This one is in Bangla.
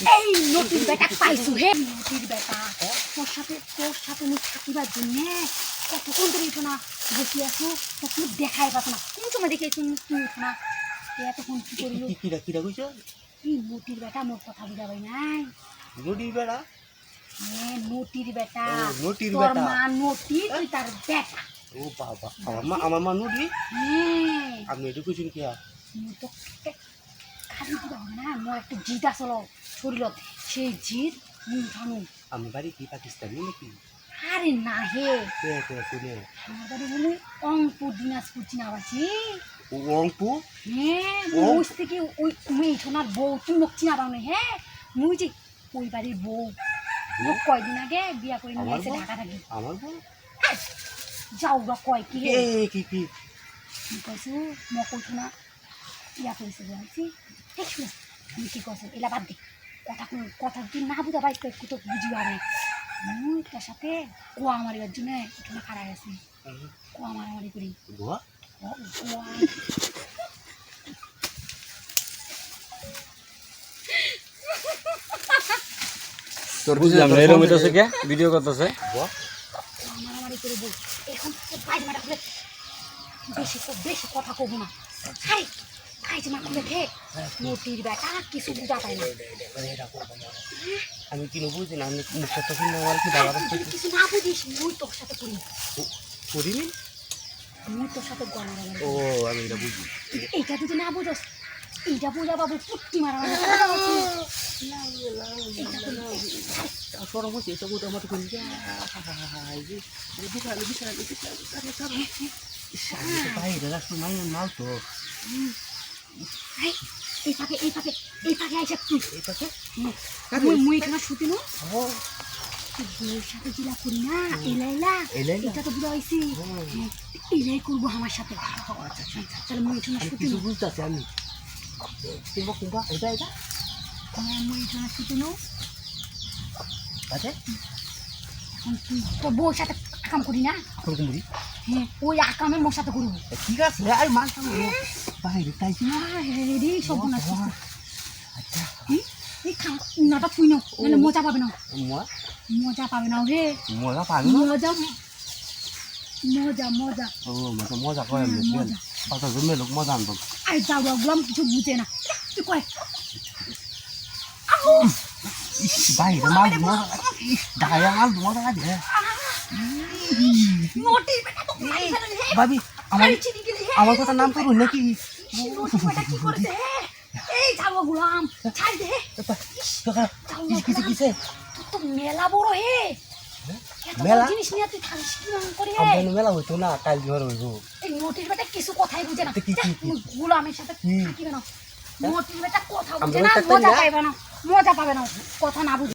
এই নটির বেটা পাইছু হে নটির বেটা তোর সাথে আমি থাকিবার জন্য কতক্ষণ ধরে উঠো না বসি আছো তখন দেখাই পাতো না কোন সময় দেখে তুমি উঠো না এতক্ষণ কি করিল কিরা কইছ এই নটির বেটা মোর কথা বুঝাবাই নাই নটির বেটা নটির বেটা নটির তোর বেটা মা নটি তুই তার বেটা ও বাবা আমার মা নটি আপনি এটা কইছেন কি তো খালি দিবা না মোর একটা জিত আসলো শরীরত সেই জিত উঠানো আমার বাড়ি কি পাকিস্তানি নাকি আরে না হে কোনে আমার বাড়ি বলে অঙ্কুর দিনাজপুর চিনাবাসি ও অঙ্কু ওই থেকে ওই মেয়ে সোনার বউ তুই মোক চিনাবাও না হ্যাঁ মুই যে ওই বাড়ির বউ মোক কয়দিন আগে বিয়া করে নিয়ে এসে ঢাকা থাকি আমার বউ যাও বা কয় কি রে কি কইছো মোক কইছো না ইয়া করেছে বলছি ঠিক শুনে আমি কি করছো এলা বাদ দে কথা তুই না বুঝা পাইস একটু তো বুঝিও আমি তার সাথে কোয়া মারিবার জন্য একটু না খারাপ আছে কোয়া মারামারি করি গোয়া তোর বুঝলাম না এরকম এটা আছে কে ভিডিও করতেছে মারামারি করে বল এখন পায়জামাটা খুলে বেশি কথা কব না আরে পায়জামা খুলে খে নটির বেটা কিছু বুঝা পায় না আমি কিনো বুঝি না আমি মুখটা তো কিনে আমার কি দাঁড়া কিছু না বুঝিস মুই তোর সাথে করি করিনি মুই তোর সাথে গলা ও আমি এটা বুঝি এইটা যদি না বুঝস এইটা বুঝা বাবু পুট্টি মারামারি সরম হচ্ছে এটা বোধ আমার কোন বাইরে রাস্তা নাই মাল তো এই ফাঁকে আইসা তুই এই পাশে মুই এখানে শুতি নো বউর সাথে জিলা করি না এটা তো বুঝা হয়েছি এলাই করবো আমার সাথে তাহলে মুই এখানে শুতি কিছু বুঝতেছি আমি কিংবা এটা মুই এখানে শুতি নো আচ্ছা এখন তুই তোর বউর সাথে আকাম করি না কুমড়ি হ্যাঁ ওই আকামে মোর সাথে করবো ঠিক আছে আর মাল বাইরে তাইছি না রে সব না আচ্ছা এই নাটা তুই নাও নাহলে মজা পাবে না মজা পাবে না রে মজা পাবি মজা ও মজা করে কত জমে লোক মজা আনতো আর যাও গুলাম কিছু বুঝে না তুই কয় বাইরে মাল দায়া মাল মজা দে নটি বেটা তো মারি ফেলে রে ভাবি আমার কথা নাম করুন নাকি নটি বেটা কি করেছে এই যাও গুলাম ছাই দে কিসে তো মেলা বড় হে মেলা জিনিস নিয়ে তুই থাকিস কি করে আমাদের মেলা হইতো না কাল ঘর হইব এই নটির বেটা কিছু কথাই বুঝে না গুলামের সাথে থাকিবে না নটির বেটা কথা বুঝে না মজা পাবে না কথা না বুঝে